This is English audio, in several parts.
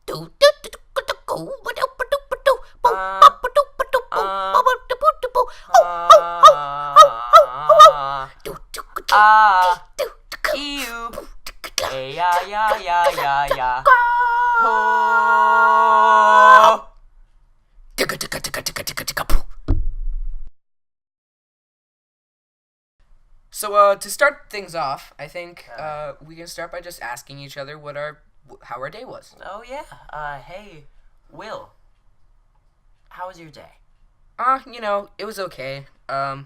Ew. Yeah, yeah, yeah, yeah, yeah. Ho. So, to start things off, I think we can start by just asking each other how our day was. Oh, yeah. Hey, Will. How was your day? It was okay. I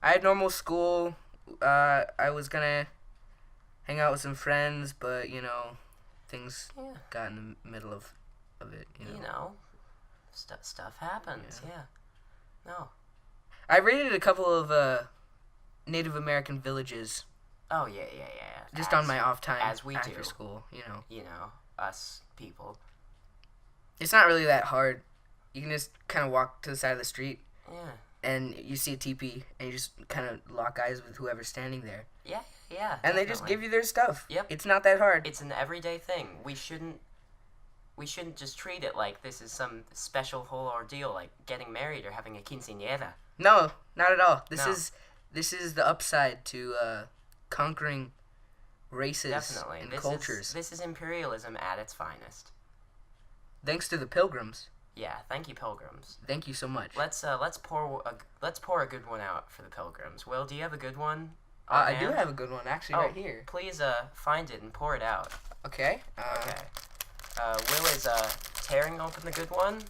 had normal school. I was gonna hang out with some friends, but, things got in the middle of it, Stuff happens, yeah. No. I raided a couple of, Native American villages. Oh, yeah. Just on my off time as we after do. school, Us people. It's not really that hard. You can just kind of walk to the side of the street. Yeah. And you see a teepee, and you just kind of lock eyes with whoever's standing there. Yeah. And they just give you their stuff. Yep. It's not that hard. It's an everyday thing. We shouldn't just treat it like this is some special whole ordeal, like getting married or having a quinceañera. No, not at all. This No. is the upside to conquering races Definitely. and This cultures. This is imperialism at its finest. Thanks to the Pilgrims. Yeah, thank you, Pilgrims. Thank you so much. Let's pour a good one out for the Pilgrims. Will, do you have a good one? I do have a good one, actually, right here. Please find it and pour it out. Okay. Okay. Will is tearing open the good one.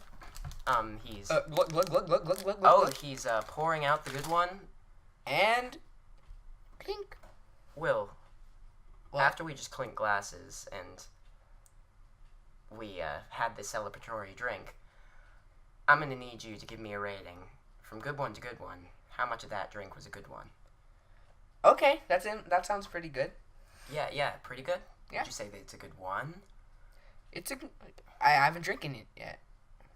He's look. he's pouring out the good one. And clink. Will, What? after we just clink glasses and we had this celebratory drink, I'm gonna need you to give me a rating from good one to good one. How much of that drink was a good one? Okay, that sounds pretty good. Yeah, pretty good. Yeah. Would you say that it's a good one? I haven't drinking it yet.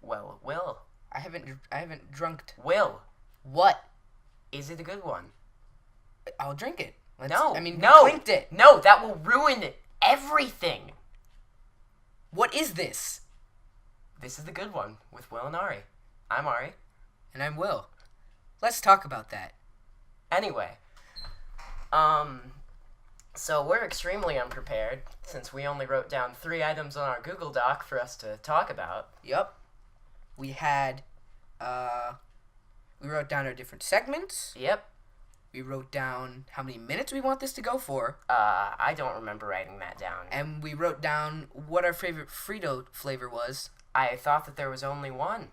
Well, Will. I haven't drunked. Will, What? is it a good one? I'll drink it. No. We no. clinked it. No, that will ruin everything. What is this? This is the good one with Will and Ari. I'm Ari. And I'm Will. Let's talk about that. Anyway, so we're extremely unprepared since we only wrote down 3 items on our Google Doc for us to talk about. Yup. We had, we wrote down our different segments. Yep. We wrote down how many minutes we want this to go for. I don't remember writing that down. And we wrote down what our favorite Frito flavor was. I thought that there was only one.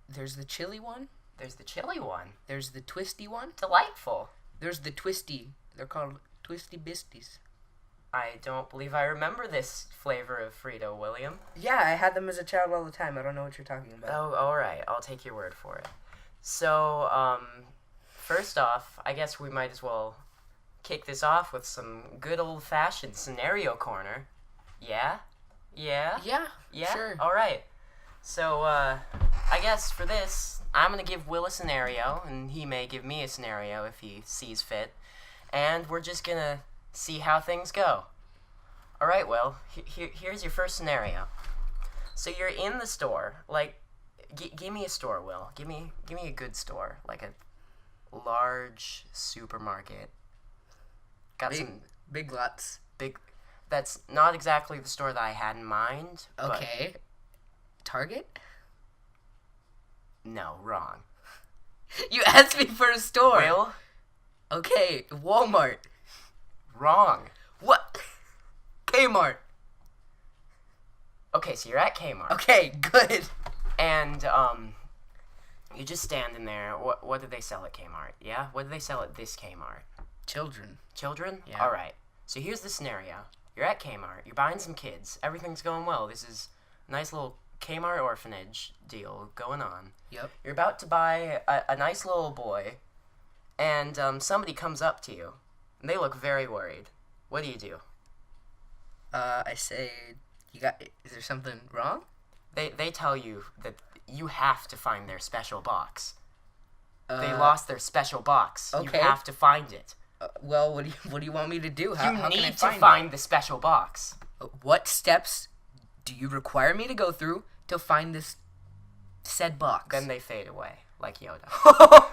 There's the chili one. There's the chili one. There's the twisty one. Delightful. There's the twisty. They're called Twisty Bisties. I don't believe I remember this flavor of Frito, William. Yeah, I had them as a child all the time. I don't know what you're talking about. Oh, alright. I'll take your word for it. So, first off, I guess we might as well kick this off with some good old-fashioned scenario corner. Yeah? Yeah? Yeah, sure. Alright. So, I guess for this, I'm gonna give Will a scenario, and he may give me a scenario if he sees fit. And we're just gonna see how things go. Alright, Will, here's your first scenario. So you're in the store, like, give me a store, Will. Give me a good store, like a large supermarket. Got some Big Lots. That's not exactly the store that I had in mind. Okay. Target? No, wrong. You asked me for a store. Will? Okay, Walmart. Wrong. What? Kmart. Okay, so you're at Kmart. Okay, good. And, you're just standing there. What did they sell at Kmart? Yeah? What did they sell at this Kmart? Children. Children? Yeah. Alright. So here's the scenario. You're at Kmart. You're buying some kids. Everything's going well. This is a nice little Kmart orphanage deal going on. Yep. You're about to buy a nice little boy, and somebody comes up to you, and they look very worried. What do? I say, is there something wrong? They tell you that you have to find their special box. They lost their special box. Okay. You have to find it. Well, what do you want me to do? How You can I need to find find the special box. What steps do you require me to go through to find this said box? Then they fade away, like Yoda.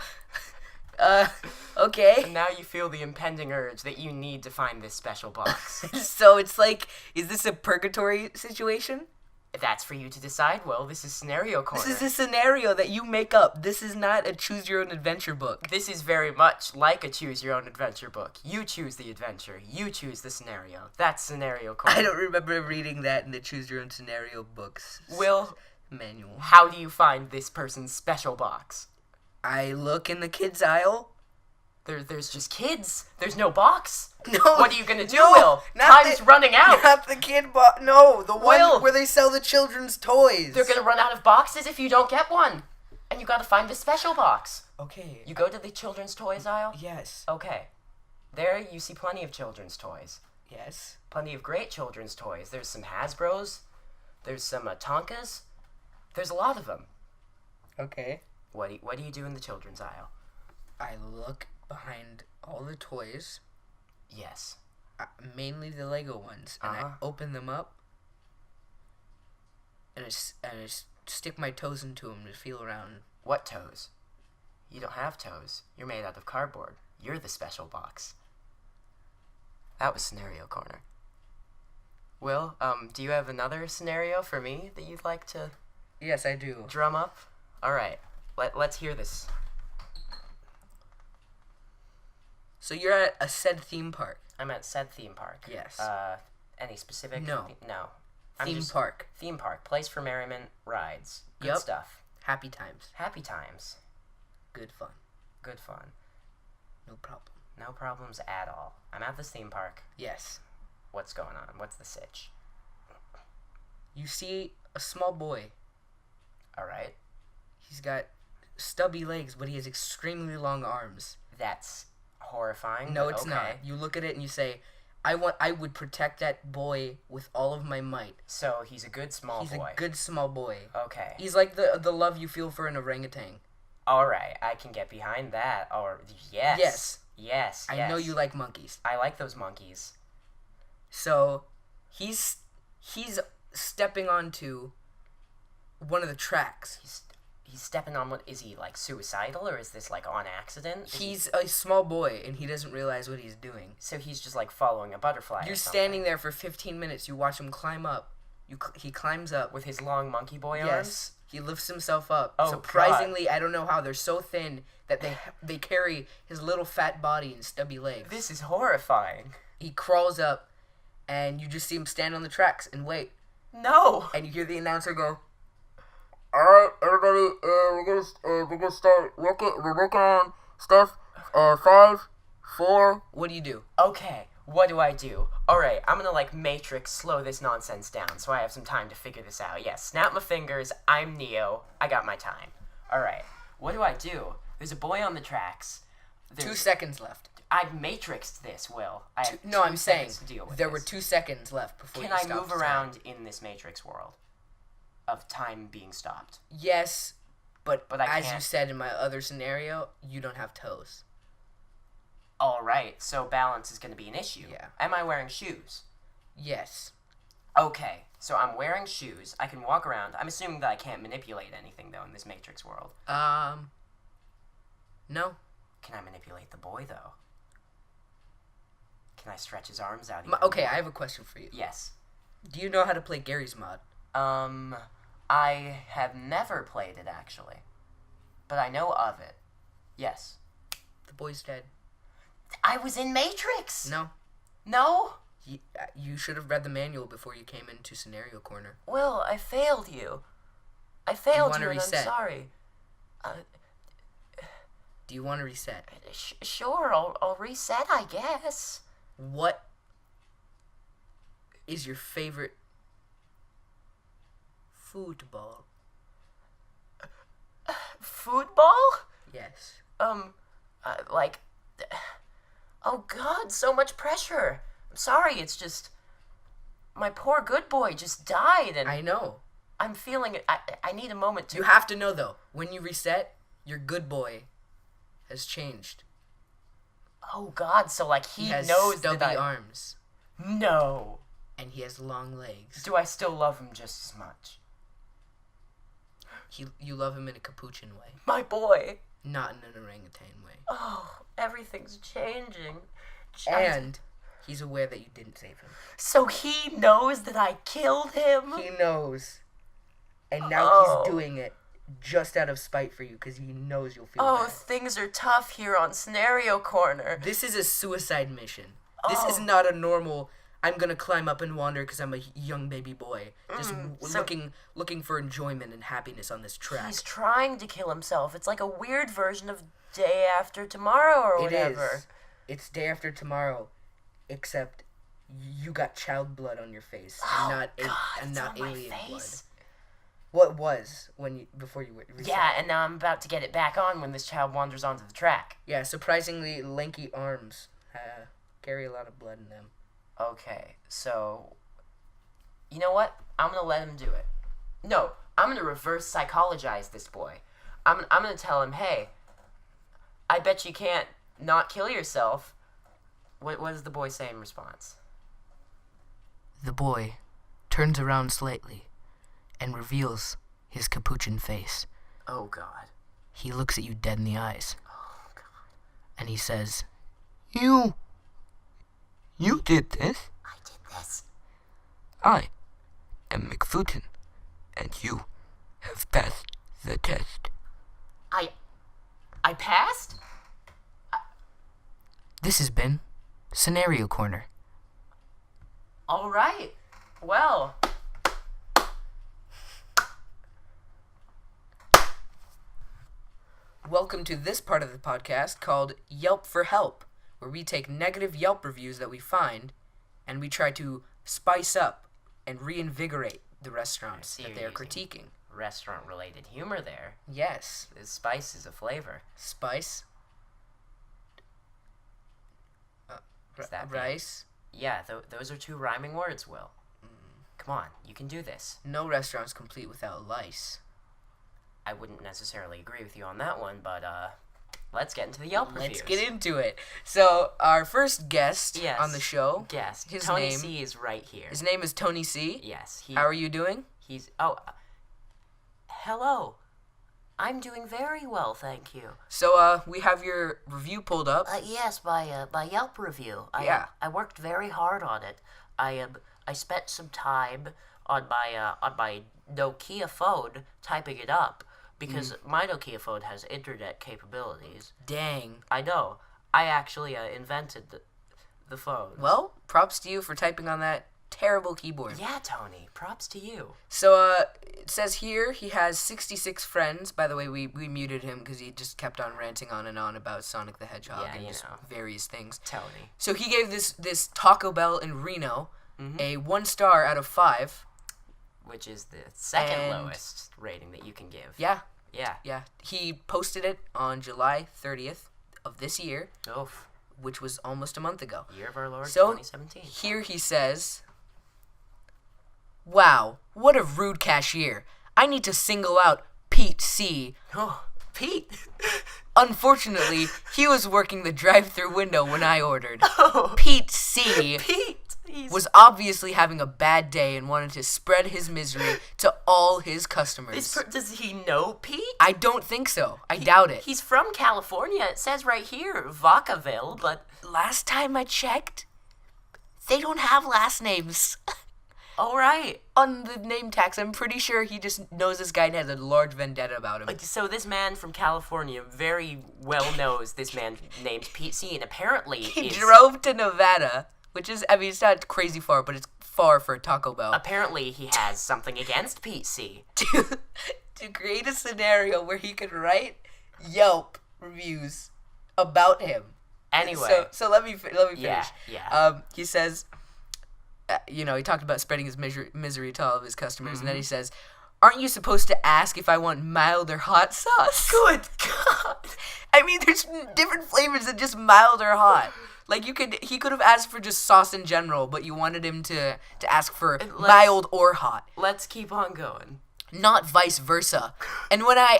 Okay. And now you feel the impending urge that you need to find this special box. So it's like, is this a purgatory situation? That's for you to decide, Will. This is Scenario Corner. This is a scenario that you make up. This is not a choose-your-own-adventure book. This is very much like a choose-your-own-adventure book. You choose the adventure. You choose the scenario. That's Scenario Corner. I don't remember reading that in the choose-your-own-scenario books. Will, Manual. how do you find this person's special box? I look in the kids' aisle. There's just kids. There's no box. No. What are you gonna do, No, Will? not Time's the- running out. Not the kid box. No, the one Will. where they sell the children's toys. They're gonna run out of boxes if you don't get one. And you gotta find the special box. Okay. You go to the children's toys aisle? Yes. Okay. There you see plenty of children's toys. Yes. Plenty of great children's toys. There's some Hasbros. There's some Tonkas. There's a lot of them. Okay. What do you do in the children's aisle? I look behind all the toys, Yes. mainly the Lego ones, and I open them up, and I stick my toes into them to feel around. What toes? You don't have toes. You're made out of cardboard. You're the special box. That was Scenario Corner. Will, do you have another scenario for me that you'd like to Yes, I do. drum up? All right. Let's hear this. So you're at a said theme park. I'm at said theme park. Yes. Any specific? No. No. Theme park. Theme park. Place for merriment. Rides. Good Yep. stuff. Happy times. Happy times. Good fun. Good fun. No problem. No problems at all. I'm at this theme park. Yes. What's going on? What's the sitch? You see a small boy. All right. He's got stubby legs, but he has extremely long arms. That's horrifying. No, but it's okay. not. You look at it and you say, I would protect that boy with all of my might. So he's a good small He's boy. a good small boy. Okay. He's like the love you feel for an orangutan. All right. I can get behind that. Or yes. Yes. Yes. I know you like monkeys. I like those monkeys. So he's stepping onto one of the tracks. He's stepping on what is he like suicidal or is this like on accident? He's a small boy and he doesn't realize what he's doing. So he's just like following a butterfly. You're or something. standing there for 15 minutes. You watch him climb up. He climbs up. With his long monkey boy arms? Yes. He lifts himself up. Oh, surprisingly, I don't know how, they're so thin that they carry his little fat body and stubby legs. This is horrifying. He crawls up, and you just see him stand on the tracks and wait. No. And you hear the announcer go, "All right, everybody, we're gonna start working. We're working on stuff. 5, 4. What do you do? Okay, what do I do? Alright, I'm gonna like Matrix slow this nonsense down so I have some time to figure this out. Yes, snap my fingers, I'm Neo, I got my time. Alright, what do I do? There's a boy on the tracks. 2 seconds left. I've Matrixed this, Will. I have No, 2 I'm saying seconds to deal with there this. were 2 seconds left before Can you I stopped move time. around in this Matrix world of time being stopped? Yes, but I as you can't. said in my other scenario, you don't have toes. Alright, so balance is gonna be an issue. Yeah. Am I wearing shoes? Yes. Okay, so I'm wearing shoes. I can walk around. I'm assuming that I can't manipulate anything, though, in this Matrix world. No. Can I manipulate the boy, though? Can I stretch his arms out even Okay, more? I have a question for you. Yes. Do you know how to play Gary's Mod? I have never played it, actually. But I know of it. Yes. The boy's dead. I was in Matrix! No. No? You should have read the manual before you came into Scenario Corner. Will, I failed you. I failed wanna you, and reset? I'm sorry. Do you want to reset? Sure, I'll reset, I guess. What is your favorite football? Football? Yes. Like... Oh God, so much pressure. I'm sorry, it's just... My poor good boy just died, and I know. I'm feeling it. I need a moment to... You have to know, though, when you reset, your good boy has changed. Oh God, so like he has knows stubby that arms. No. And he has long legs. Do I still love him just as much? You love him in a capuchin way. My boy. Not in an orangutan way. Oh, everything's changing. And he's aware that you didn't save him. So he knows that I killed him? He knows. And now he's doing it just out of spite for you because he knows you'll feel bad. Things are tough here on Scenario Corner. This is a suicide mission. This is not a normal, I'm going to climb up and wander because I'm a young baby boy. Just looking for enjoyment and happiness on this track. He's trying to kill himself. It's like a weird version of Day After Tomorrow or whatever. It is. It's Day After Tomorrow, except you got child blood on your face and not alien blood. What was before you reset? Yeah, and now I'm about to get it back on when this child wanders onto the track. Yeah, surprisingly lanky arms carry a lot of blood in them. Okay, so you know what? I'm gonna let him do it. No, I'm gonna reverse psychologize this boy. I'm gonna tell him, hey, I bet you can't not kill yourself. What does the boy say in response? The boy turns around slightly and reveals his capuchin face. Oh, God. He looks at you dead in the eyes. Oh, God. And he says, You did this? I did this. I am McFootin, and you have passed the test. I passed? This has been Scenario Corner. All right. Well... Welcome to this part of the podcast called Yelp for Help, where we take negative Yelp reviews that we find and we try to spice up and reinvigorate the restaurants that they are critiquing. Restaurant-related humor there. Yes. The spice is a flavor. Spice. Rice. Yeah, those are two rhyming words, Will. Come on, you can do this. No restaurant's complete without lice. I wouldn't necessarily agree with you on that one, but let's get into the Yelp reviews. Let's get into it. So, our first guest on the show. Tony C is right here. His name is Tony C. Yes. How are you doing? Hello. I'm doing very well, thank you. So, we have your review pulled up. Yes, my Yelp review. I worked very hard on it. I spent some time on my Nokia phone typing it up. Because my Nokia phone has internet capabilities. Dang. I know. I actually invented the phone. Well, props to you for typing on that terrible keyboard. Yeah, Tony. Props to you. So, it says here he has 66 friends. By the way, we muted him because he just kept on ranting on and on about Sonic the Hedgehog and just various things. Tony. So he gave this Taco Bell in Reno a 1 star out of 5. Which is the second lowest rating that you can give. Yeah. Yeah. He posted it on July 30th of this year. Oof. Which was almost a month ago. Year of our Lord, so, 2017. Here he says, Wow, what a rude cashier. I need to single out Pete C. Oh, Pete? Unfortunately, he was working the drive-thru window when I ordered. Oh. Pete C. Pete! Was obviously having a bad day and wanted to spread his misery to all his customers. Does he know Pete? I don't think so. I doubt it. He's from California. It says right here, Vacaville, but... Last time I checked, they don't have last names. All right. On the name tags, I'm pretty sure he just knows this guy and has a large vendetta about him. So this man from California very well knows this man named Pete C. And apparently he drove to Nevada... Which is, I mean, it's not crazy far, but it's far for a Taco Bell. Apparently, he has something against Pete C. to create a scenario where he could write Yelp reviews about him. Anyway. So let me finish. Yeah. He says, he talked about spreading his misery to all of his customers, and then he says, aren't you supposed to ask if I want mild or hot sauce? Good God. I mean, there's different flavors than just mild or hot. Like, he could have asked for just sauce in general, but you wanted him to ask for mild or hot. Let's keep on going. not vice versa. And when I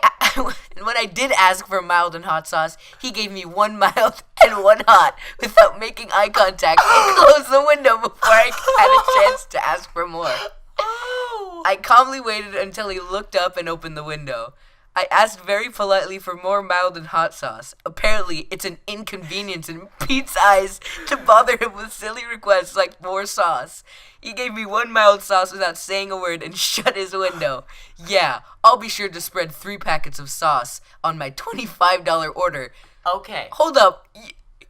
when I did ask for mild and hot sauce, he gave me one mild and one hot without making eye contact and closed the window before I had a chance to ask for more. Oh. I calmly waited until he looked up and opened the window. I asked very politely for more mild and hot sauce. Apparently, it's an inconvenience in Pete's eyes to bother him with silly requests like more sauce. He gave me one mild sauce without saying a word and shut his window. Yeah, I'll be sure to spread 3 packets of sauce on my $25 order. Okay. Hold up.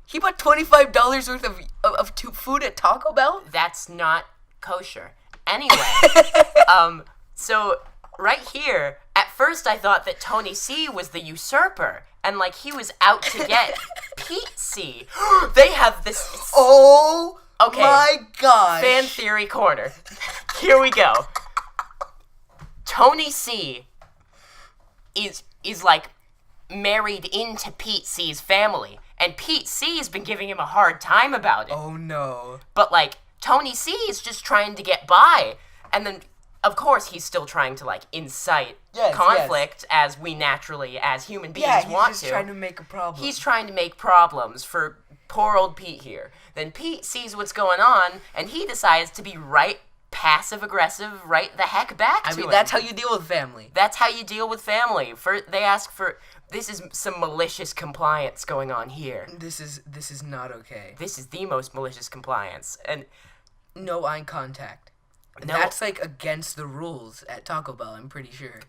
He bought $25 worth of food at Taco Bell? That's not kosher. Anyway, so right here, at first I thought that Tony C was the usurper, and like he was out to get Pete C. They have this. Oh, okay. My gosh. Fan theory corner. Here we go. Tony C is like married into Pete C's family, and Pete C has been giving him a hard time about it. Oh no. But like Tony C is just trying to get by, and then of course he's still trying to like incite conflict as we naturally as human beings want to. Yeah, he's just trying to make a problem. He's trying to make problems for poor old Pete here. Then Pete sees what's going on, and he decides to be right passive-aggressive, right the heck back to him. I mean, that's how you deal with family. That's how you deal with family. They ask for... This is some malicious compliance going on here. This is not okay. This is the most malicious compliance. And no eye contact. No, that's like against the rules at Taco Bell, I'm pretty sure.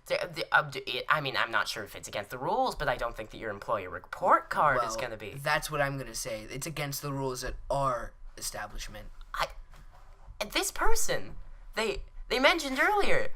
I mean, I'm not sure if it's against the rules, but I don't think that your employee report card is going to be. That's what I'm going to say. It's against the rules at our establishment. This person, they mentioned earlier,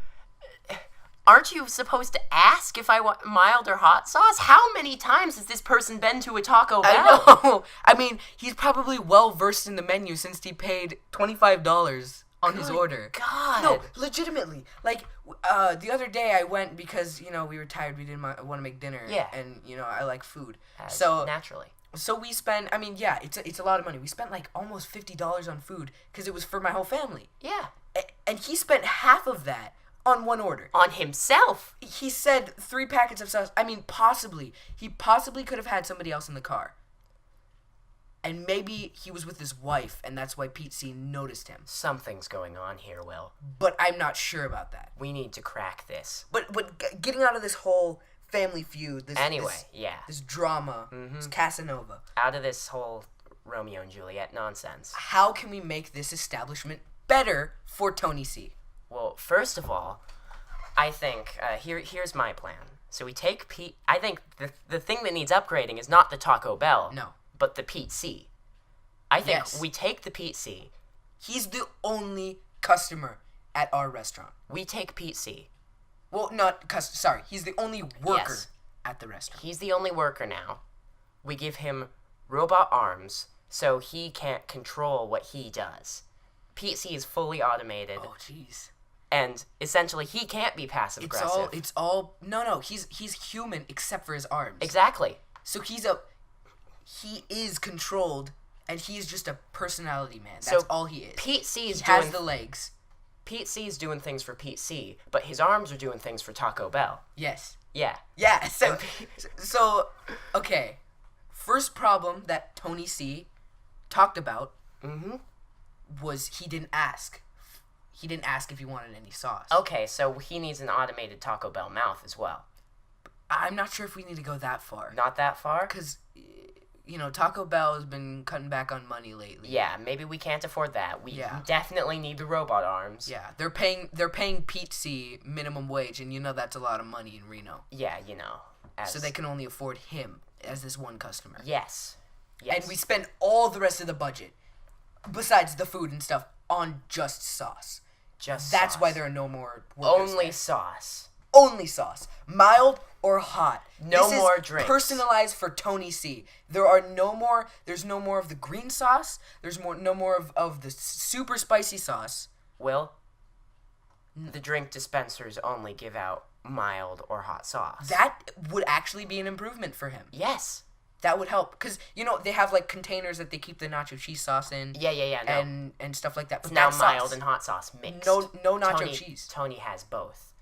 aren't you supposed to ask if I want mild or hot sauce? How many times has this person been to a Taco Bell? I know. I mean, he's probably well versed in the menu since he paid $25 on his order. God. No, legitimately. Like, the other day I went because, we were tired. We didn't want to make dinner. Yeah. And, I like food. Naturally. So we spent, it's a lot of money. We spent like almost $50 on food because it was for my whole family. Yeah. And he spent half of that on one order. On himself. He said 3 packets of sauce. I mean, possibly. He possibly could have had somebody else in the car. And maybe he was with his wife, and that's why Pete C noticed him. Something's going on here, Will. But I'm not sure about that. We need to crack this. But getting out of this whole family feud, this drama, this Casanova. Out of this whole Romeo and Juliet nonsense. How can we make this establishment better for Tony C? Well, first of all, I think, here's my plan. So we take Pete... I think the thing that needs upgrading is not the Taco Bell. No. But the Pete C. I think we take the Pete C. He's the only customer at our restaurant. We take Pete C. Well, he's the only worker at the restaurant. He's the only worker now. We give him robot arms so he can't control what he does. Pete C is fully automated. Oh, jeez. And essentially he can't be passive aggressive. No, he's human except for his arms. Exactly. So he is controlled, and he's just a personality man. That's all he is. Pete C has the legs. Pete C is doing things for Pete C, but his arms are doing things for Taco Bell. Yes. Yeah. Yeah. So okay. First problem that Tony C talked about was he didn't ask. He didn't ask if he wanted any sauce. Okay, so he needs an automated Taco Bell mouth as well. I'm not sure if we need to go that far. Not that far? Because, Taco Bell has been cutting back on money lately. Yeah, maybe we can't afford that. We definitely need the robot arms. Yeah, they're paying Pete C minimum wage, and that's a lot of money in Reno. Yeah, So they can only afford him as this one customer. Yes. And we spend all the rest of the budget, besides the food and stuff, on just sauce. That's why there are no more workers Only there. sauce. Only sauce. Mild or hot. No more drinks. Personalized for Tony C. There's no more of the green sauce. There's no more of the super spicy sauce. Will, the drink dispensers only give out mild or hot sauce. That would actually be an improvement for him. Yes. That would help. Because, they have, containers that they keep the nacho cheese sauce in. Yeah. No. And stuff like that. But it's now mild and hot sauce mixed. No nacho cheese. Tony has both.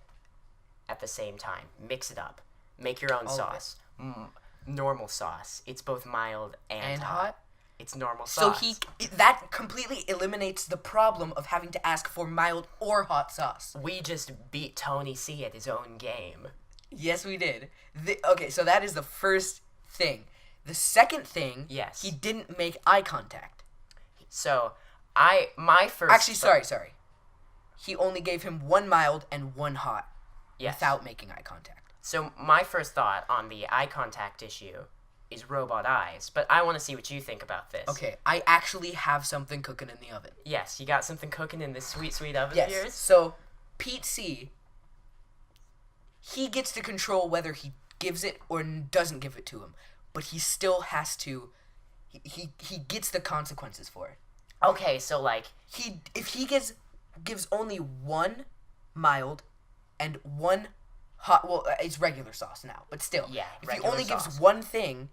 at the same time. Mix it up. Make your own All of sauce. Normal sauce. It's both mild and hot. It's normal So sauce. that completely eliminates the problem of having to ask for mild or hot sauce. We just beat Tony C at his own game. Yes, we did. Okay, so that is the first thing. The second thing, Yes. he didn't make eye contact. So, my first... Actually, sorry. He only gave him one mild and one hot without making eye contact. So, my first thought on the eye contact issue is robot eyes, but I want to see what you think about this. Okay, I actually have something cooking in the oven. Yes, you got something cooking in this sweet, sweet oven Yes, of yours? so Pete C, he gets to control whether he gives it or doesn't give it to him, but he still has to, he gets the consequences for it. Okay, so, like... If he gives only one mild and one hot, well, it's regular sauce now, but still. Yeah, If he regular only sauce. gives one thing,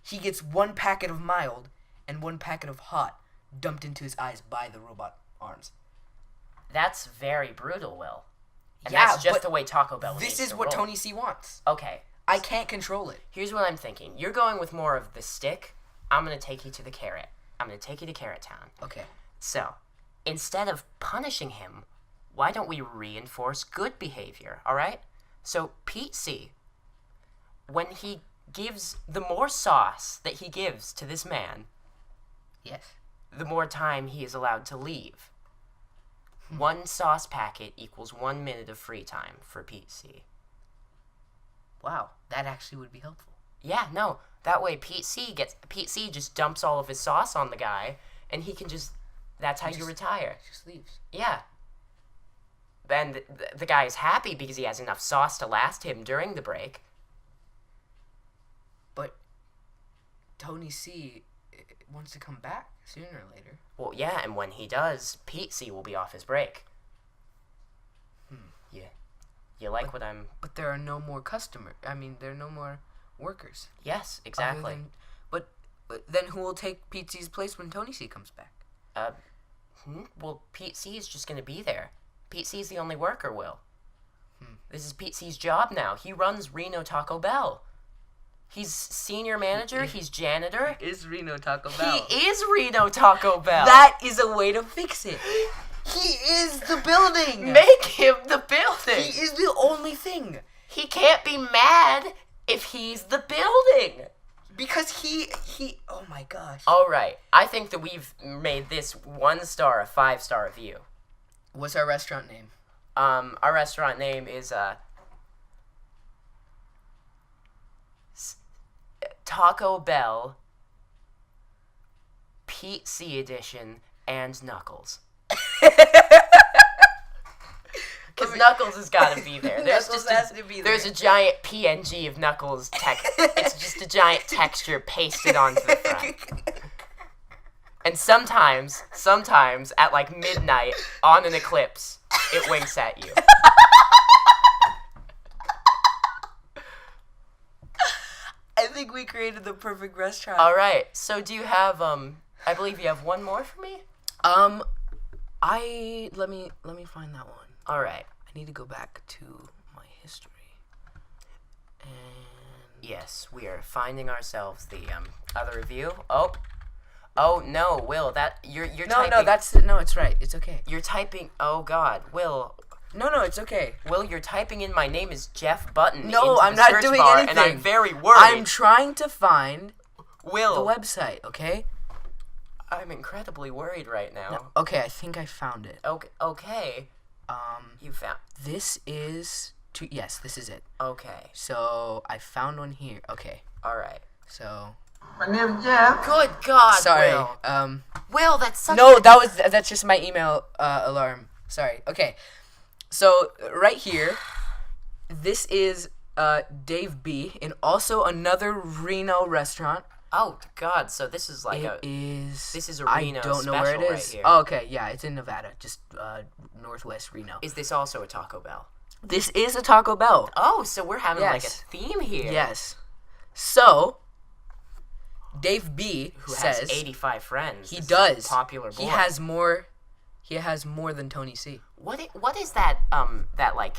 he gets one packet of mild and one packet of hot dumped into his eyes by the robot arms. That's very brutal, Will. And Yeah, that's just but the way Taco Bell This needs is to what roll. Tony C wants. Okay, I can't control it. here's what I'm thinking. You're going with more of the stick. I'm going to take you to the carrot. I'm going to take you to Carrot Town. Okay. So, instead of punishing him, why don't we reinforce good behavior, alright? So, Pete C, when he gives, the more sauce that he gives to this man, Yes. the more time he is allowed to leave. One sauce packet equals 1 minute of free time for Pete C. Wow, that actually would be helpful. Yeah, no, that way Pete C just dumps all of his sauce on the guy, and he can just, that's how you retire. Just leaves. Yeah. Then the guy is happy because he has enough sauce to last him during the break. But Tony C wants to come back sooner or later. Well, yeah, and when he does, Pete C will be off his break. Yeah. You like what I'm... But there are no more there are no more workers. Yes, Other exactly. But then who will take Pete C's place when Tony C comes back? Well, Pete C is just going to be there. Pete C's the only worker, Will. This is Pete C's job now. He runs Reno Taco Bell. He's senior manager. He's janitor. Is Reno Taco Bell? He is Reno Taco Bell. That is a way to fix it. He is the building. Make him the building. He is the only thing. He can't be mad if he's the building. Because he oh my gosh. All right. I think that we've made this 1 star a 5-star review. What's our restaurant name? Our restaurant name is Taco Bell Pete C edition and Knuckles. Because Knuckles has got to be there. Knuckles has to be there. There's a giant PNG of Knuckles. It's just a giant texture pasted onto the front. And sometimes, at like midnight, on an eclipse, it winks at you. I think we created the perfect restaurant. All right. So do you have I believe you have one more for me? Let me find that one. All right. I need to go back to my history. And Yes, we are finding ourselves the other review. Oh no, Will, that you're typing. it's right. It's okay. You're typing. Oh God, Will, No, it's okay. you're typing in my name is Jeff Button. No, into I'm the not search doing bar, anything. And I'm very worried. I'm trying to find the Will, website, okay? I'm incredibly worried right now. Okay, I think I found it. Okay. You found. This is yes, this is it. Okay. So I found one here. Okay, All right. so My name's Jeff. Good God, sorry. Will. Will, that's such. No, that's just my email alarm. Sorry. Okay, so right here, this is Dave B. in also another Reno restaurant. Oh God, so this is like This is a Reno I don't know where it special is. right here. Oh, okay, yeah, it's in Nevada, just northwest Reno. Is this also a Taco Bell? This is a Taco Bell. Oh, so we're having like a Yes. theme here. Yes. So, Dave B Who says has 85 friends? he This is does. a popular boy. He has more. He has more than Tony C. What is that? That like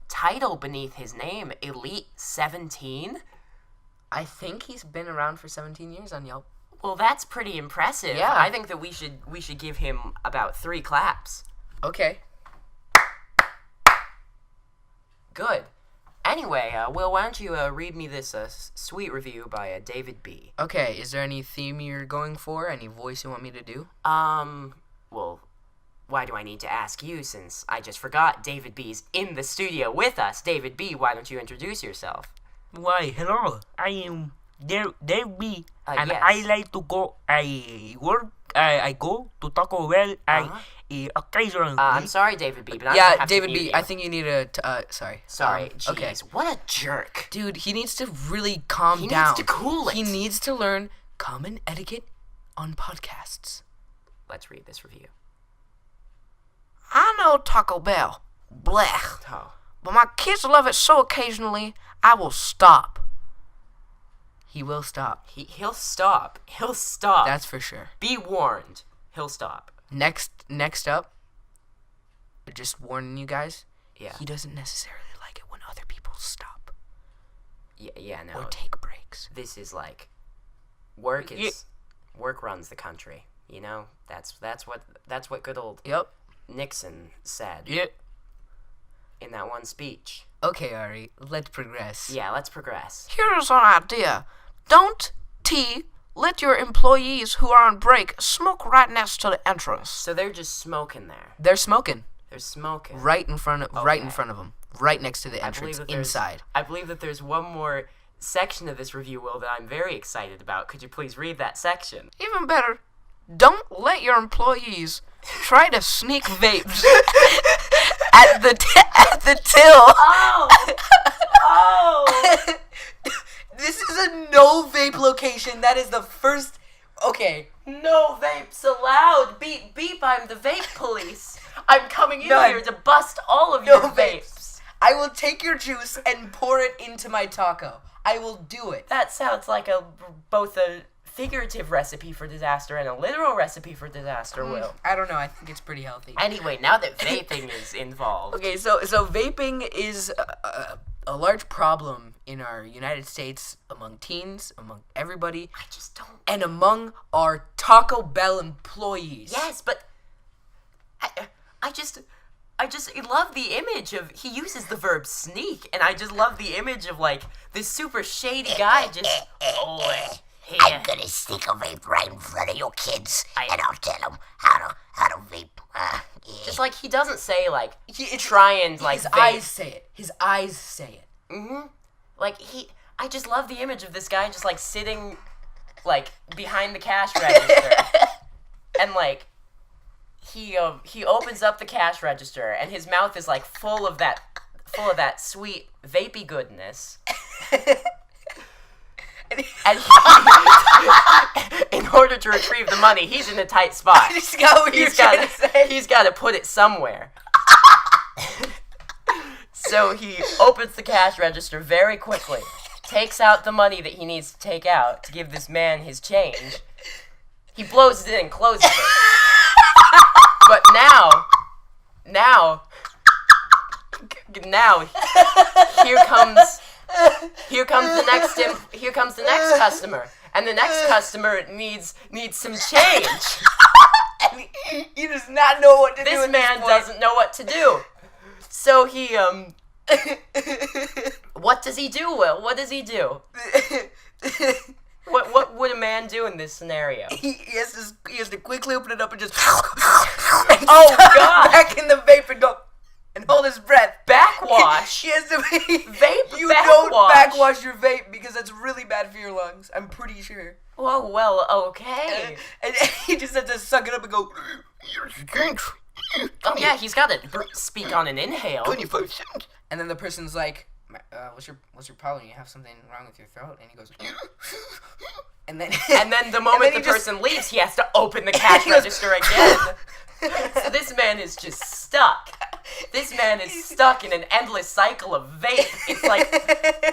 title beneath his name, Elite 17? I think he's been around for 17 years on Yelp. Well, that's pretty impressive. Yeah. I think that we should give him about 3 claps. Okay. Good. Anyway, Will, why don't you read me this sweet review by David B. Okay, is there any theme you're going for? Any voice you want me to do? Well, why do I need to ask you since I just forgot David B's in the studio with us? David B, why don't you introduce yourself? Why, hello, I am Dave B, and yes. I like to go, I go to Taco Bell, occasionally. I'm sorry, David B, but I'm gonna Yeah, have David to B, mute I you. think you need to, sorry. Sorry, jeez, Okay. what a jerk. Dude, he needs to really calm He down. needs to cool it. He needs to learn common etiquette on podcasts. Let's read this review. I know Taco Bell. Blech. Oh. But my kids love it so occasionally, I will stop. He will stop. He'll stop. He'll stop. That's for sure. Be warned. He'll stop. Next up, just warning you guys, Yeah. he doesn't necessarily like it when other people stop Yeah, no. or take breaks. This is like work runs the country. You know? That's what good old Yep. Nixon said Yep. in that one speech. Okay, Ari, let's progress. Yeah, let's progress. Here's an idea. Don't let your employees who are on break smoke right next to the entrance. So they're just smoking there. They're smoking They're smoking. right in front of them, right next to the I entrance believe that there's- inside. I believe that there's one more section of this review, Will, that I'm very excited about. Could you please read that section? Even better, don't let your employees try to sneak vapes at the till. Oh! This is a no vape location. That is the first. Okay. No vapes allowed! Beep, beep, I'm the vape police. I'm coming in None. here to bust all of No your vapes. vapes. I will take your juice and pour it into my taco. I will do it. That sounds like both a figurative recipe for disaster and a literal recipe for disaster, Will. I don't know. I think it's pretty healthy. Anyway, now that vaping is involved. Okay, so vaping is a large problem in our United States among teens, among everybody, I just don't. and among our Taco Bell employees. Yes, but I just love the image of, he uses the verb sneak, and I just love the image of like this super shady guy just here. I'm gonna stick a vape right in front of your kids, and I'll tell them how to vape. Yeah. Just like he doesn't say like try and like His vape. eyes say it. His eyes say it. Mm-hmm. Like I just love the image of this guy just like sitting like behind the cash register, and like he opens up the cash register and his mouth is like full of that sweet vapey goodness. And in order to retrieve the money, he's in a tight spot. He's got to put it somewhere. So he opens the cash register very quickly, takes out the money that he needs to take out to give this man his change. He blows it in and closes it. But now, here comes the next customer, and the next customer needs some change. He does not know what to do. This man doesn't know what to do. So he what does he do, Will? What does he do? What would a man do in this scenario? He has to quickly open it up and just Oh God! back in the vape and go and hold his breath. Backwash. He has to Vape You backwash. don't backwash your vape because that's really bad for your lungs. I'm pretty sure. Oh well, okay. And he just has to suck it up and go. Oh yeah, he's got to speak on an inhale. 25 cents. And then the person's like, "What's your problem? You have something wrong with your throat?" And he goes, and then The moment he the just- person leaves, he has to open the cash He goes- register again. So this man is just stuck. This man is stuck in an endless cycle of vape.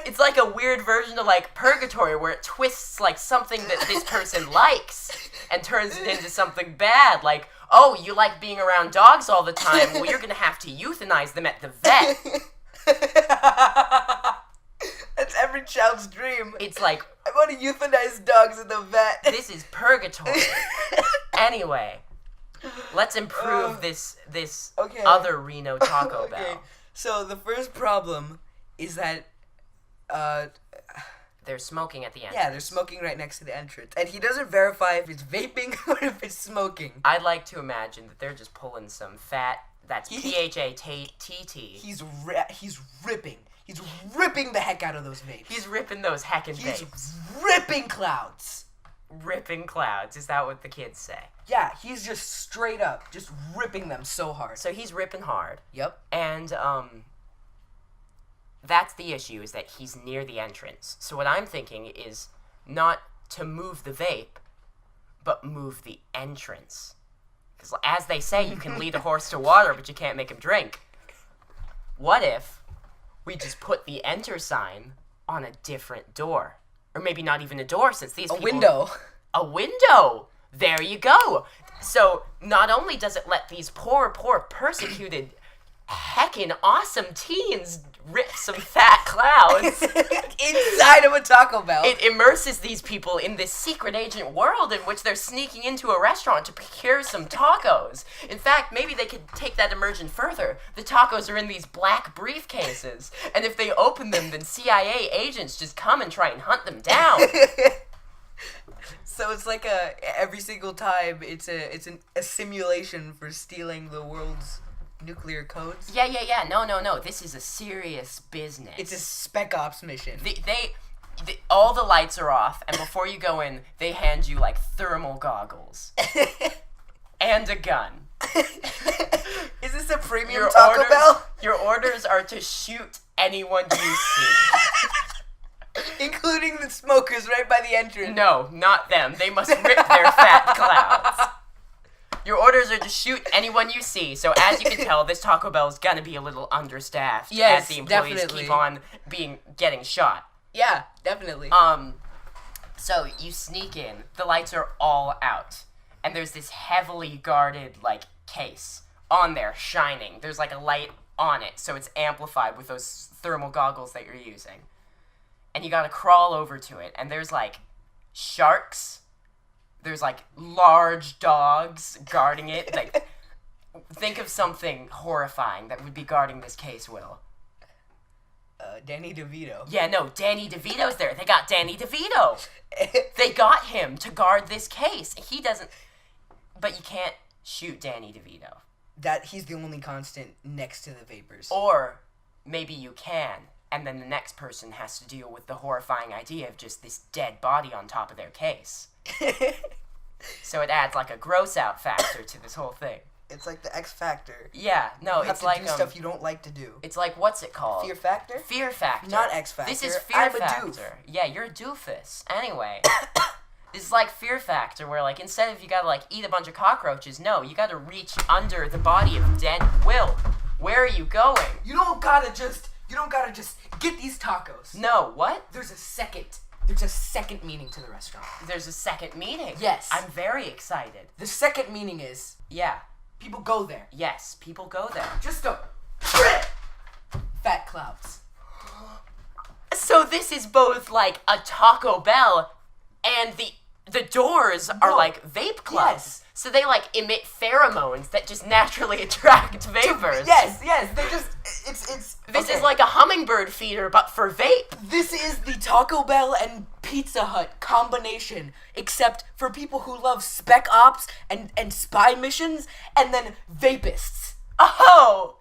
It's like a weird version of like purgatory where it twists like something that this person likes and turns it into something bad. Like, oh, you like being around dogs all the time? Well, you're gonna have to euthanize them at the vet. That's every child's dream. It's like, I want to euthanize dogs in the vet. this is purgatory. Anyway, let's improve this okay. other Reno Taco Bell. Okay. So the first problem is that, They're smoking at the end. yeah, they're smoking right next to the entrance, and he doesn't verify if it's vaping or if it's smoking. I'd like to imagine that they're just pulling some fat. That's He- PHATT. He's ripping. He's ripping the heck out of those vapes. He's ripping those heckin' He's vapes. ripping clouds. Ripping clouds. Is that what the kids say? Yeah, he's just straight up, just ripping them so hard. So he's ripping hard. Yep. And, that's the issue, is that he's near the entrance. So what I'm thinking is not to move the vape, but move the entrance. Because as they say, you can lead a horse to water, but you can't make him drink. What if we just put the enter sign on a different door? Or maybe not even a door, since these A people... window. A window! There you go! So, not only does it let these poor persecuted, heckin' awesome teens rip some fat clouds, Inside of a Taco Bell. it immerses these people in this secret agent world in which they're sneaking into a restaurant to procure some tacos. In fact, maybe they could take that immersion further. The tacos are in these black briefcases, and if they open them, then CIA agents just come and try and hunt them down. So it's like every single time it's a simulation for stealing the world's nuclear codes. Yeah. No. This is a serious business. It's a Spec Ops mission. All the lights are off, and before you go in, they hand you like thermal goggles and a gun. Is this a premium Your Taco orders, Bell? your orders are to shoot anyone you see. Including the smokers right by the entrance. No, not them. They must rip their fat clouds. Your orders are to shoot anyone you see. So as you can tell, this Taco Bell is gonna be a little understaffed Yes, as the employees definitely. keep on getting shot. Yeah, definitely. So you sneak in, the lights are all out, and there's this heavily guarded, like, case on there, shining. There's, like, a light on it, so it's amplified with those thermal goggles that you're using. And you gotta crawl over to it, and there's, like, sharks, there's, like, large dogs guarding it, like, think of something horrifying that would be guarding this case, Will. Danny DeVito. Yeah, no, Danny DeVito's there. They got Danny DeVito. They got him to guard this case. He doesn't... But you can't shoot Danny DeVito. That he's the only constant next to the vapors. Or maybe you can, and then the next person has to deal with the horrifying idea of just this dead body on top of their case. So it adds like a gross out factor to this whole thing. It's like the X Factor. Yeah, no, You have it's to like do stuff you don't like to do. it's like, what's it called? Fear Factor? Fear Factor. Not X Factor. This is Fear I'm a Factor. doof. Yeah, you're a doofus. Anyway, this is like Fear Factor, where like instead of you gotta like eat a bunch of cockroaches, no, you gotta reach under the body of dead Will. Where are you going? You don't gotta just get these tacos. No, what? There's a second meaning to the restaurant. There's a second meeting. Yes. I'm very excited. The second meaning is Yeah. people go there Yes, people go there. just to rip fat clouds. So this is both like a Taco Bell and the doors are No. like vape clubs. Yes. So they like emit pheromones that just naturally attract vapors. Yes, they just it's This okay. is like a hummingbird feeder but for vape. This is the Taco Bell and Pizza Hut combination, except for people who love Spec Ops and spy missions, and then vapists. Oh,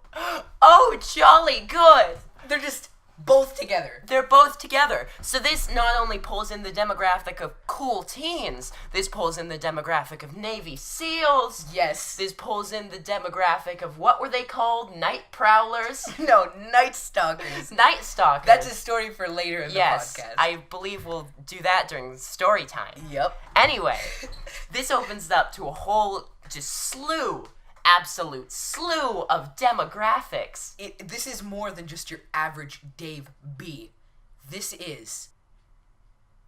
jolly good. They're just both together. They're both together. So this not only pulls in the demographic of cool teens, this pulls in the demographic of Navy SEALs. Yes. This pulls in the demographic of what were they called? Night prowlers? No, Night Stalkers. Night stalkers. That's a story for later in Yes, the podcast. I believe we'll do that during story time. Yep. Anyway, this opens up to a whole just absolute slew of demographics. This is more than just your average Dave B. This is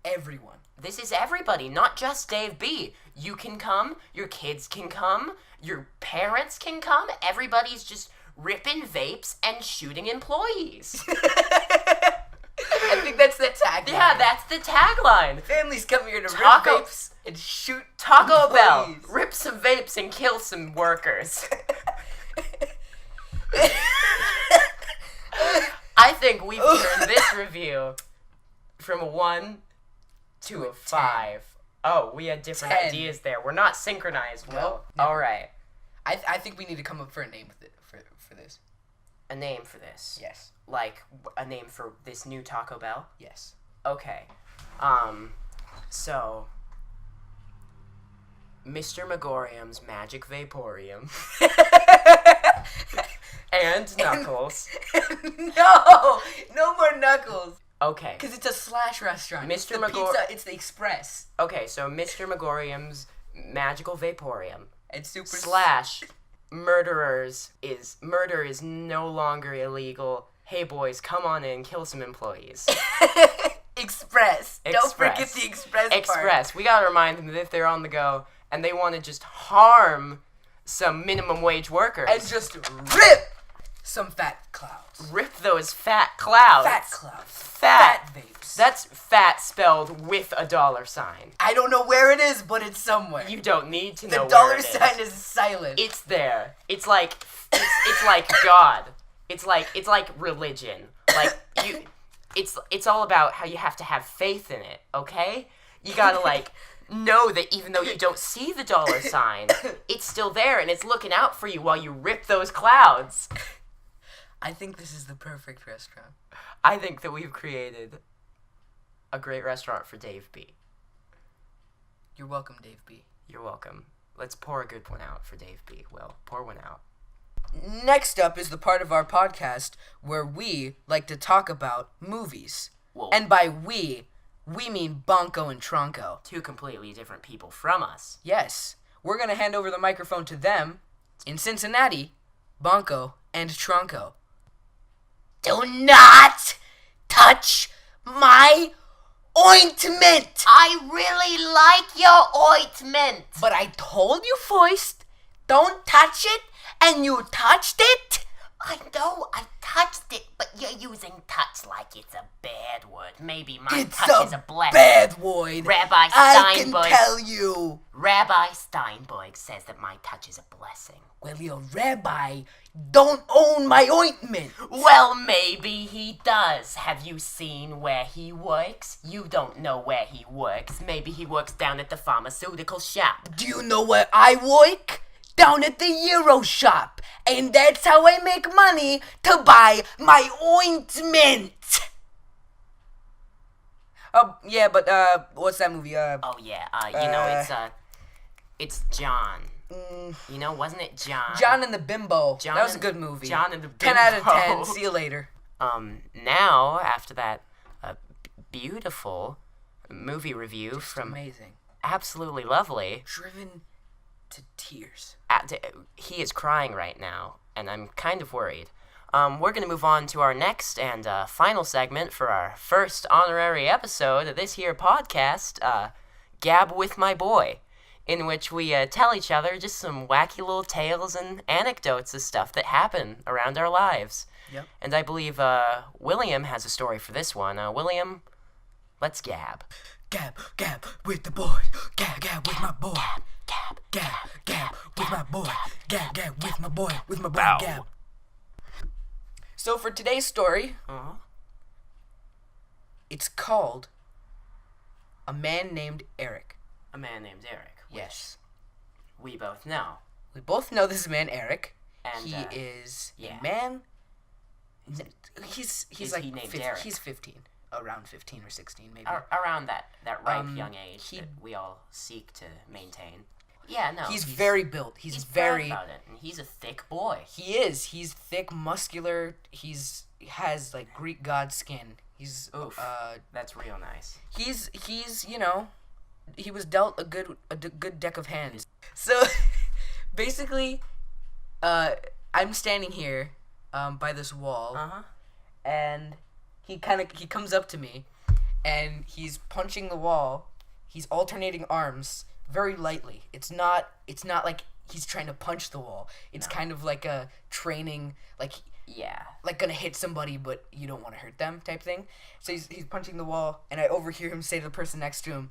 everyone. This is everybody, not just Dave B. You can come, your kids can come, your parents can come, everybody's just ripping vapes and shooting employees. I think that's the tagline. Yeah, that's the tagline. Families come here to Taco- rip vapes and shoot Taco Bell, employees. rip some vapes and kill some workers. I think we've turned this review from a 1 to a 5. Oh, we had different 10. ideas there. We're not synchronized, Will. Nope, never. All right. I think we need to come up for a name for this. A name for this. Yes. Like, a name for this new Taco Bell? Yes. Okay. So... Mr. Megorium's Magic Vaporium. And Knuckles. No more Knuckles. Okay. Because it's a slash restaurant. It's Mr. the Magor- pizza. It's the Express. Okay, so Mr. Megorium's Magical Vaporium And super slash murder is no longer illegal. Hey boys, come on in, kill some employees. Express. Don't forget Express. the Express part. Express. We gotta remind them that if they're on the go and they want to just harm some minimum wage workers And just rip some fat clouds. rip those fat clouds. Fat clouds. Fat. Vapes. That's fat spelled with a $sign. I don't know where it is, but it's somewhere. You don't need to the know where dollar it is. sign is silent. It's there. It's like God. It's like religion. Like you it's all about how you have to have faith in it, okay? You got to know that even though you don't see the $sign, it's still there and it's looking out for you while you rip those clouds. I think this is the perfect restaurant. I think that we've created a great restaurant for Dave B. You're welcome, Dave B. You're welcome. Let's pour a good one out for Dave B. Will, pour one out. Next up is the part of our podcast where we like to talk about movies. Whoa. And by we mean Bonko and Tronco. Two completely different people from us. Yes, we're going to hand over the microphone to them in Cincinnati, Bonko and Tronco. Do not touch my ointment! I really like your ointment. But I told you, Foist, don't touch it, and you touched it? I know I touched it, but you're using touch like it's a bad word. Maybe my It's touch is a blessing. bad word. Rabbi I can Steinberg. tell you. Rabbi Steinberg says that my touch is a blessing. Well, your rabbi don't own my ointment. Well, maybe he does. Have you seen where he works? You don't know where he works. Maybe he works down at the pharmaceutical shop. Do you know where I work? Down at the Euro shop. And that's how I make money to buy my ointment. Oh, yeah, but, what's that movie? Oh yeah, it's John. You know, wasn't it John? John and the Bimbo. John That was a and- good movie. John and the 10 out of Bimbo. 10. See you later. Now, after that beautiful movie review from Amazing. absolutely lovely, Driven to tears. he is crying right now, and I'm kind of worried. We're going to move on to our next and final segment for our first honorary episode of this here podcast, Gab with My Boy, in which we tell each other just some wacky little tales and anecdotes of stuff that happen around our lives. Yep. And I believe William has a story for this one. William, let's gab. Gab with the boy. Gab with my boy. Gab with my boy. Gab with my boy. With my boy, Ow. Gab. So for today's story, it's called A Man Named Eric. A man named Eric. Which Yes. we both know. We both know this man, Eric. And, he is yeah. a man. He's Is like he named 15, Eric? he's 15, around 15 or 16 maybe. Around that ripe young age he- that we all seek to maintain. Yeah, no. he's very built. He's proud very. about it, and he's a thick boy. He is. He's thick, muscular. He has like Greek god skin. He's Oof. That's real nice. he's he was dealt a good deck of hands. So basically, I'm standing here by this wall, and he comes up to me, and he's punching the wall. He's alternating arms very lightly. It's not like he's trying to punch the wall. It's kind of like a training, like Yeah. like gonna hit somebody, but you don't want to hurt them type thing. So he's punching the wall, and I overhear him say to the person next to him,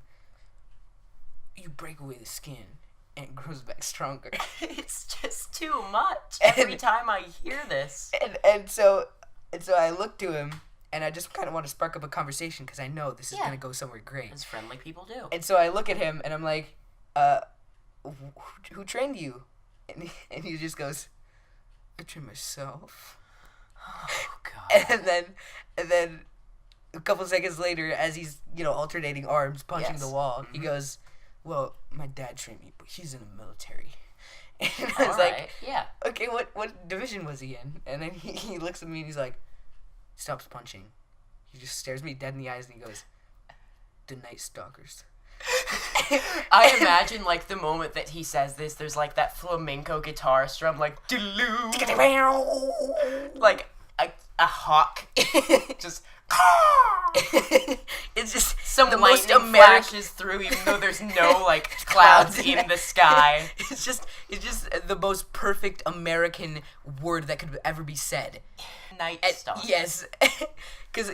"You break away the skin, and it grows back stronger." It's just too much. Every time I hear this. And so I look to him, and I just kind of want to spark up a conversation because I know this is gonna go somewhere great. As friendly people do. And so I look at him, and I'm like, who trained you? And he just goes, "I trained myself." Oh, God. And then a couple seconds later, as he's, alternating arms, punching the wall, he goes, "Well, my dad trained me, but he's in the military." And I was like, yeah. "Okay, what division was he in?" And then he looks at me and he's like, stops punching. He just stares me dead in the eyes and he goes, "The Night Stalkers." I imagine, like, the moment that he says this, there's, like, that flamenco guitar strum, like, like, a hawk. Just, It's just some the most lightning American. flashes through, even though there's no, like, clouds in the sky. It's just the most perfect American word that could ever be said. Night Stalker. Yes, because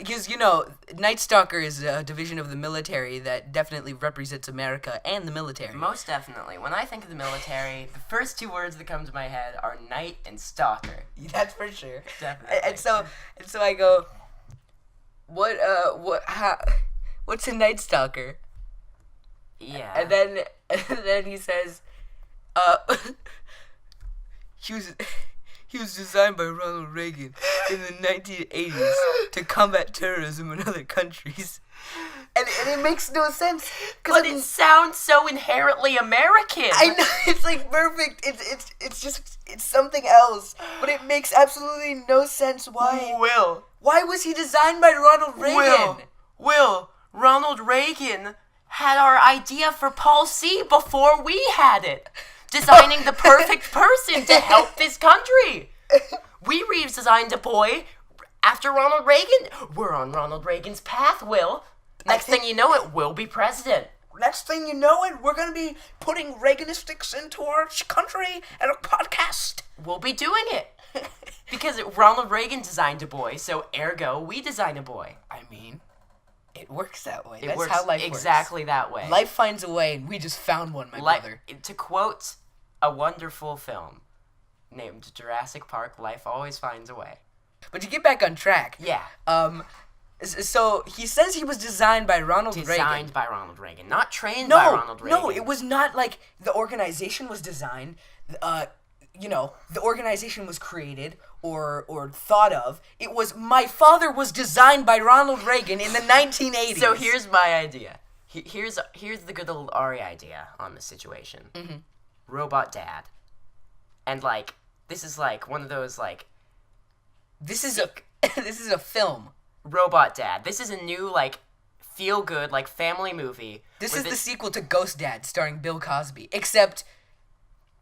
Night Stalker is a division of the military that definitely represents America and the military. Most definitely. When I think of the military, the first two words that come to my head are night and stalker. That's for sure. Definitely. And so I go, what's a Night Stalker? Yeah. And then he says, he was designed by Ronald Reagan in the 1980s to combat terrorism in other countries. And it makes no sense. But it sounds so inherently American. I know, it's like perfect. It's something else. But it makes absolutely no sense why. Will. Why was he designed by Ronald Reagan? Will. Ronald Reagan had our idea for Paul C. before we had it. Designing the perfect person to help this country. We redesigned a boy after Ronald Reagan. We're on Ronald Reagan's path, Will. Next thing you know it, we'll be president. Next thing you know it, we're going to be putting Reaganistics into our country and a podcast. We'll be doing it. Because Ronald Reagan designed a boy, so ergo, we design a boy. I mean, it works that way. It That's works how life exactly that way. works. Life finds a way, and we just found one, my brother. To quote a wonderful film named Jurassic Park, life always finds a way. But to get back on track. Yeah. So he says he was designed by Ronald Reagan. Designed by Ronald Reagan, not trained by Ronald Reagan. No, it was not like the organization was designed. The organization was created or thought of. It was my father was designed by Ronald Reagan in the 1980s. So here's my idea. Here's the good old Ari idea on the situation. Mm-hmm. Robot-Dad. And, like, this is, like, one of those, like... This is a film. Robot-Dad. This is a new, like, feel-good, like, family movie. This is the sequel to Ghost Dad, starring Bill Cosby. Except,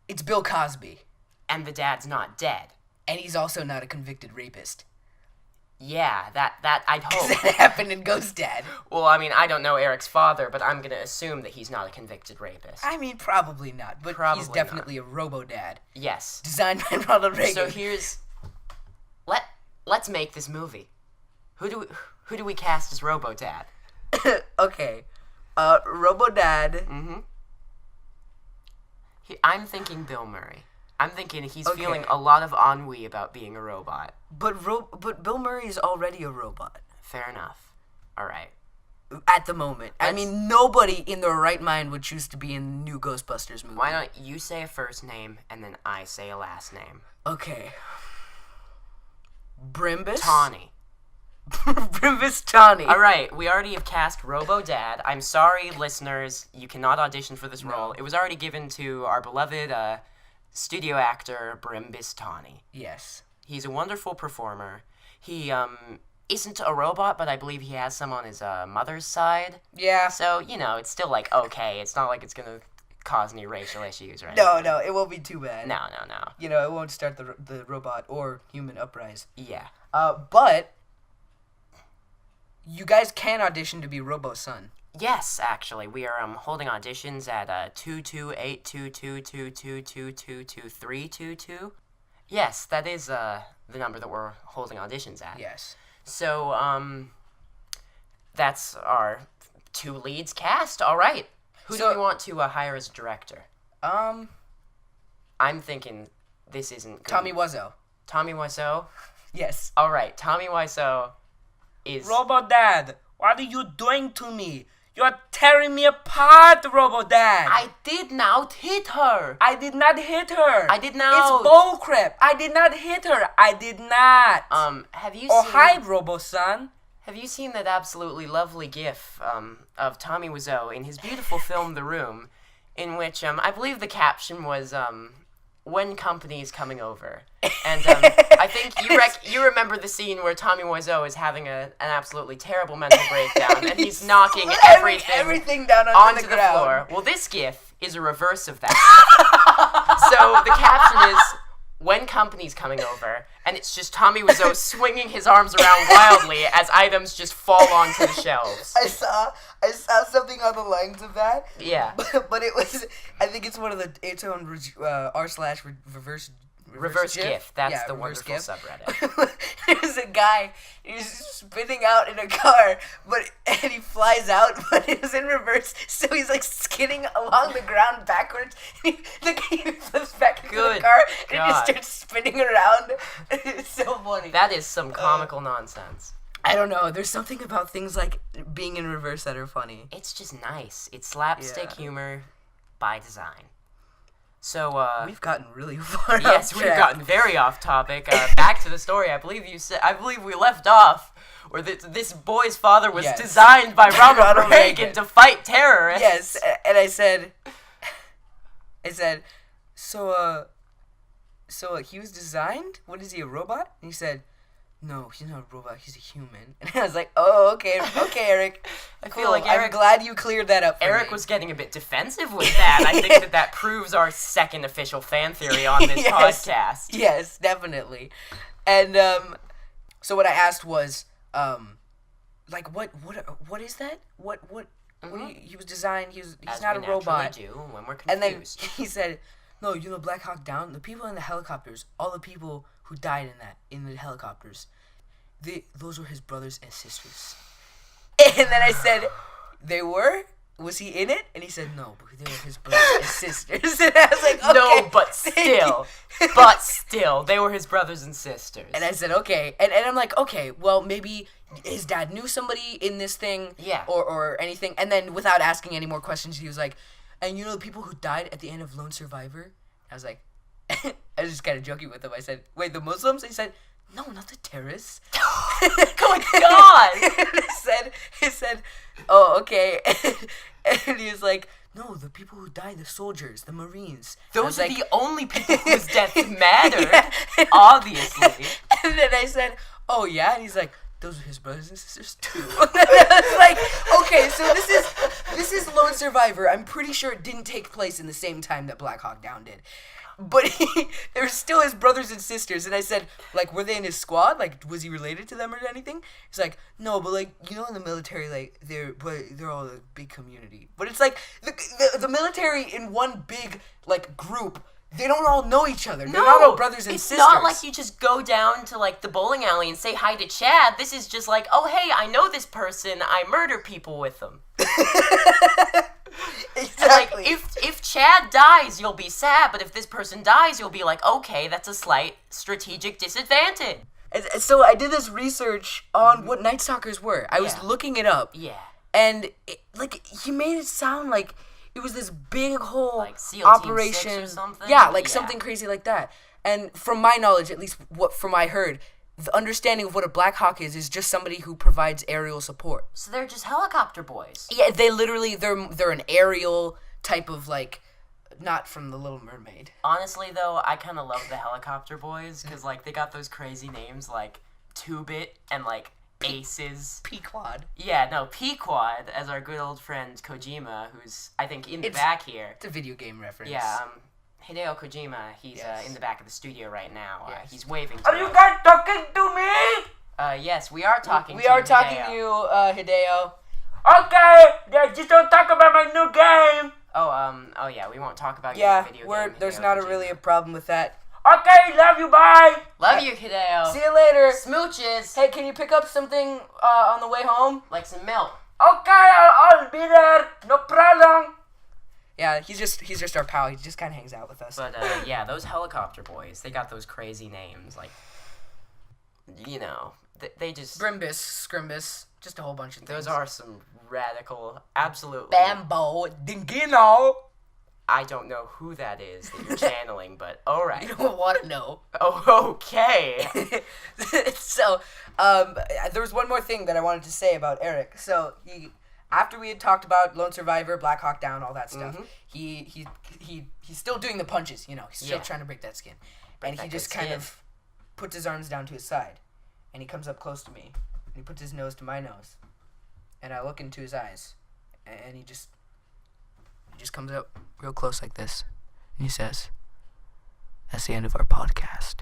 it's Bill Cosby. And the dad's not dead. And he's also not a convicted rapist. Yeah, that I'd hope. That happened in Ghost Dad. Well, I mean, I don't know Eric's father, but I'm gonna assume that he's not a convicted rapist. I mean, probably not, but Probably he's definitely a Robo-Dad. Yes. Designed by Ronald Reagan. So here's... Let's make this movie. Who do we cast as Robo-Dad? Okay. Robo-Dad. Mm-hmm. I'm thinking Bill Murray. I'm thinking he's feeling a lot of ennui about being a robot. But Bill Murray is already a robot. Fair enough. All right. At the moment. I mean, nobody in their right mind would choose to be in the new Ghostbusters movie. Why don't you say a first name and then I say a last name? Okay. Brimbus? Tawny. Brimbus Tawny. All right, we already have cast Robo-Dad. I'm sorry, listeners, you cannot audition for this role. It was already given to our beloved studio actor, Brimbus Tawny. Yes. He's a wonderful performer. He isn't a robot, but I believe he has some on his mother's side. Yeah. So, it's still, like, okay. It's not like it's going to cause any racial issues, right? No, it won't be too bad. No. It won't start the robot or human uprise. Yeah. But you guys can audition to be Robo-Son. Yes, actually, we are holding auditions at 228222222222322. Yes, that is the number that we're holding auditions at. Yes. So that's our 2 leads cast. All right. Who do So- we want to hire as director? I'm thinking this isn't good. Tommy Wiseau. Tommy Wiseau. Yes. All right, Tommy Wiseau is. Robo-dad, what are you doing to me? You're tearing me apart, Robo-dad. I did not hit her. I did not hit her. I did not. It's bullcrap. I did not hit her. I did not. Have you Oh, seen? hi, Robo-san. Have you seen that absolutely lovely GIF of Tommy Wiseau in his beautiful film The Room, in which I believe the caption was "When company's coming over," and I think you remember the scene where Tommy Wiseau is having an absolutely terrible mental breakdown, and he's knocking everything down onto the the ground. floor. Well, this GIF is a reverse of that. So the caption is "When company's coming over," and it's just Tommy Wiseau swinging his arms around wildly as items just fall onto the shelves. I saw something on the lines of that. Yeah. But it was, I think it's one of the, it's on Reverse GIF. That's Yeah, the reverse wonderful GIF. subreddit. There's a guy, he's spinning out in a car, and he flies out, but it was in reverse, so he's like skidding along the ground backwards. He flips back into Good the car, and he God. just starts spinning around. It's so funny. That is some comical nonsense. I don't know, there's something about things like being in reverse that are funny. It's just nice. It's slapstick Yeah. humor by design. So, We've gotten really far yes, off we've track. gotten very off topic. Back to the story. I believe we left off where this boy's father was Yes. designed by Ronald Ronald Reagan Reagan. to fight terrorists. Yes, and I said, so he was designed? What is he, a robot? And he said, no, he's not a robot, he's a human. And I was like, oh, okay, Eric. I feel like I'm Eric- glad you cleared that up for Eric me. was getting a bit defensive with that. I think that proves our second official fan theory on this Yes. podcast. Yes, definitely. And, so what I asked was, like, what is that? What do you, he was designed, he's As not we a robot. naturally do when we're And then confused. he said, no, Black Hawk Down, the people in the helicopters, all the people who died in the helicopters, those were his brothers and sisters. And then I said, they were? Was he in it? And he said, no, but they were his brothers and sisters. And I was like, okay. No, but still, they were his brothers and sisters. And I said, okay. And I'm like, okay, well, maybe his dad knew somebody in this thing. Yeah. Or anything. And then without asking any more questions, he was like, and the people who died at the end of Lone Survivor? I was like, I was just kind of joking with him. I said, wait, the Muslims? And he said, no, not the terrorists. Good God! And he said, oh, okay. And he was like, no, the people who died, the soldiers, the Marines. I was Those are like, the only people whose deaths mattered, Yeah. obviously. And then I said, oh, yeah? And he's like, those are his brothers and sisters, too. And I was like, okay, so this is Lone Survivor. I'm pretty sure it didn't take place in the same time that Black Hawk Down did. But they were still his brothers and sisters. And I said, like, were they in his squad? Like, was he related to them or anything? He's like, no, but, like, in the military, like, they're all a big community. But it's like, the military in one big, like, group, they don't all know each other. They're not all brothers and sisters. It's not like you just go down to, like, the bowling alley and say hi to Chad. This is just like, oh, hey, I know this person. I murder people with them. Exactly. Like, if Chad dies, you'll be sad, but if this person dies, you'll be like, okay, that's a slight strategic disadvantage. And so I did this research on what Night Stalkers were. I was Yeah. looking it up. Yeah. And, he made it sound like it was this big whole Like SEAL Team operation. 6 or something? Yeah, like Yeah. something crazy like that. And from my knowledge, at least from I heard, the understanding of what a Black Hawk is just somebody who provides aerial support. So they're just helicopter boys. Yeah, they're an aerial type of, like, not from The Little Mermaid. Honestly, though, I kind of love the helicopter boys, because, like, they got those crazy names, like, Two-Bit and, like, Aces. Pequod. Yeah, no, Pequod, as our good old friend Kojima, who's, I think, in the back here. It's a video game reference. Yeah, Hideo Kojima, he's Yes. in the back of the studio right now. Yes. He's waving to Are you us. guys talking to me? Yes, we are talking We to are you, talking Hideo. to you, Hideo. Okay, just don't talk about my new game. Oh yeah, we won't talk about your video game. there's Hideo not Kojima. really a problem with that. Okay, love you, bye. Love you, Hideo. See you later. Smooches. Hey, can you pick up something on the way home? Like some milk. Okay, I'll be there. No problem. Yeah, he's just our pal. He just kind of hangs out with us. But yeah, those helicopter boys, they got those crazy names. Like, you know, they just... Brimbus, Scrimbus, just a whole bunch of things. Those are some radical, absolutely... Bambo, Dingino. I don't know who that is that you're channeling, but alright. You don't want to know. Oh, okay. So, there was one more thing that I wanted to say about Eric. So, after we had talked about Lone Survivor, Black Hawk Down, all that stuff, he's still doing the punches, you know. He's still trying to break that skin. And he just kind of puts his arms down to his side. And he comes up close to me. And he puts his nose to my nose. And I look into his eyes. And he just comes up real close like this. And he says, "That's the end of our podcast."